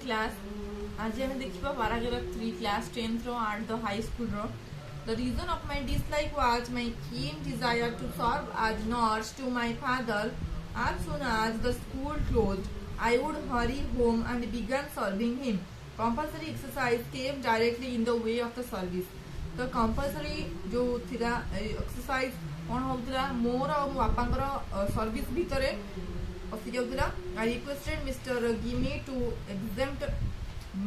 class. आज हम देखिबा paragraph 3 class 10th row at the high school row. The reason of my dislike was my keen desire to serve as nurse to my father. As soon as the school closed, I would hurry home and began serving him. Compulsory exercise came directly in the way of the service. तो compulsory जो थिला exercise कौन होउतला मोर और बापांकर service भितरे पसी जाउतला. I requested Mr. Gimi to exempt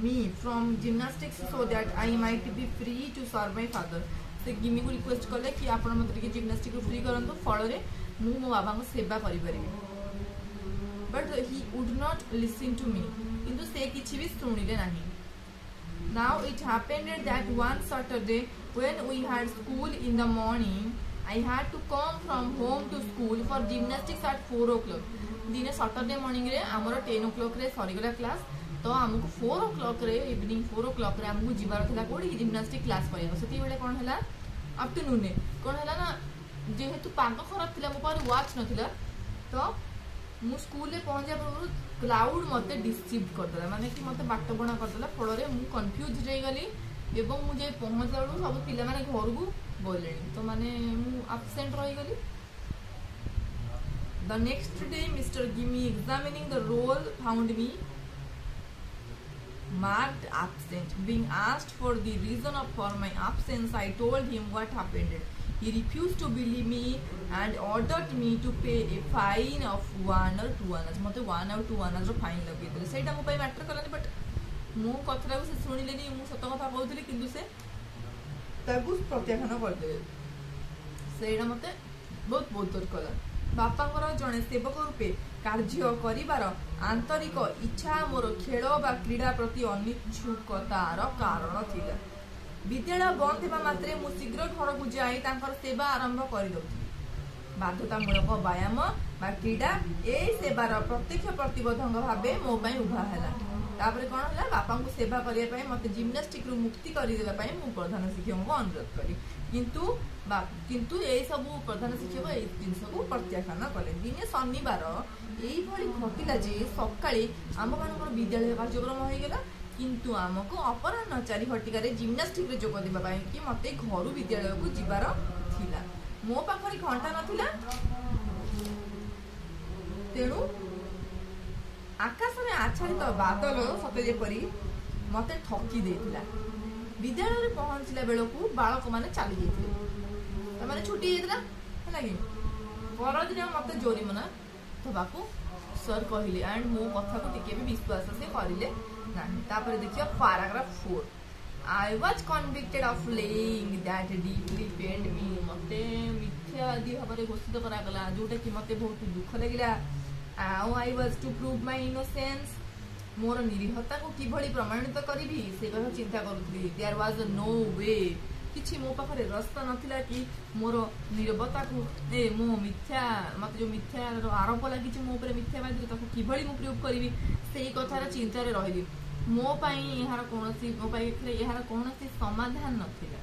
me from gymnastics so that I might be free to serve my father. से gimme को request कले कि आपण मते के जिम्नास्टिक फ्री करंतु फल रे मु मो बाबा को सेवा करि परिबे. But he would not listen to me. किंतु से किछि भी सुनिले नाही. Now it happened that one Saturday when we had school in the morning, I had to come from home to school for gymnastics at 4 o'clock. दिने Saturday morning रे हमरो 10 o'clock रे सरी गला क्लास. तो हमको 4 o'clock रे इवनिंग 4 o'clock रे हमको जीवार थला कोडी जिम्नास्टिक क्लास करियो. सेती बेले कोन हला आफ्टरनून ने कोन हला ना जेहेतु पाग खराब थिला मो पर वाच नथिला तो मु स्कूल ले पहुंचा पर क्लाउड मते डिसिप्ट कर दला माने कि मते बाट बणा कर दला फल रे मु कंफ्यूज रही गली एवं मु जे पहुंचला सब पिला माने घर को बोलेनी तो माने मु एब्सेंट रही गली. The next day Mr. Gimi examining the roll found me marked absent. Being asked for the reason for my absence, I told him what happened. He refused to believe me and ordered me to pay a fine of 1 or 2 annas. मते 1 or 2 annas row fine लगे देले. सेटा मो पई matter करलानी but मो कथरा से सुनिलेनी मु सत कथा कहउतली किंतु से तागु प्रत्याख्यान कर देले. सेटा मते बहुत बोधर कला. बापांकर जने सेवक रूपे कार्य करिवार आंतरिक इच्छा मोर खेल बा क्रीड़ा प्रति अनिच्छुकतार कारण थिला. विद्यालय बंद हेबा मात्रे मु शीघ्र घर को जाई तांकर सेवा आरंभ करि दउथि. बाध्यतामूलक व्यायाम बा क्रीड़ा ए सेवार प्रत्यक्ष प्रतिबद्धंग भाबे मो पई उभा हैला. तापरे कोन हला बापा को सेवा करिया पई मते जिम्नास्टिक रु मुक्ति करि देबा पई मु प्रधान शिक्षक को अनुरोध करी. किंतु ए सब प्रधान शिक्षक ए जिनस को प्रत्याख्यान कले. दिने शनिवार एई भली घटिला जे सकाळे आम मानकर विद्यालय कार्यक्रम होई गेला किंतु आमको अपराह्न 4 घटिकार जिम्नास्टिक रे जोग देबा पई कि मते घर विद्यालय को जिबार थिला. मो पाखरी घंटा नथिला तेणु आकाश में आच्छादित बादल सते जेपरी मते ठकी देथिला. विद्यालय रे पहुंचला बेलकू बालक माने चली जाइथिले माने छुट्टी हेतला हला कि पर दिन मते जोरिमना थबाकू सर कहिले एंड मो कथा को टिके भी विश्वास से करिले नाही. तापर देखियो paragraph 4. I was convicted of laying that deeply pained me. मते मिथ्या आदि हमारे घोषित करा गला जोटा कि मते बहुत दुख लागिला. How I was to prove my innocence. मोर निरीहता को किभली प्रमाणित करिवि से कथा चिंता करूथि. There was no way. किछि मो पाखरे रास्ता नथिला कि मोर निरवता को ए मो मिथ्या मते जो मिथ्या आरोप लागि छि मो ऊपर मिथ्यावादी ताको किभली मु प्रूव करिवि सेही कथार चिंता रे रहिली. मो पई एहार कोनोसी मो पई एहार कोनोसी समाधान नथिला.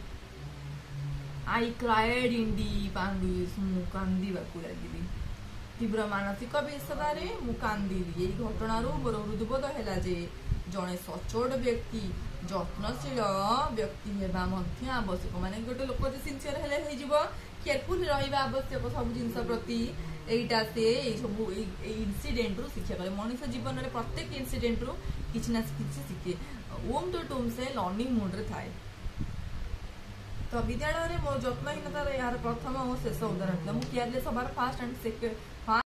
I cried in deep anguish. मु कांदीबाकू लागिली. तीव्र मानसिक बेसदारे मु कांदिली. एई घटनारू मोर हृदयबोध हैला जे जणे सचोट व्यक्ति যত্নশীল ব্যক্তি হেবা মধ্য আবশ্যক. মানে গোটে লোক যে সিনସିयर হেলে হই যিব কেয়ারফুল রহিবা আবশ্যক सब जिनस प्रति एटा से ए सब ए इन्सिडेंट रु शिक्षा करे. मनुष्य जीवन रे प्रत्येक इन्सिडेंट रु किछि ना किछि शिखे. ओम तो टुम से लर्निंग मोड रे थाए. तो विद्यालय रे मोर जत्नहीनतार यार प्रथम और शेष उदाहरण था. मु केयरलेस हबार फास्ट एंड सेकेंड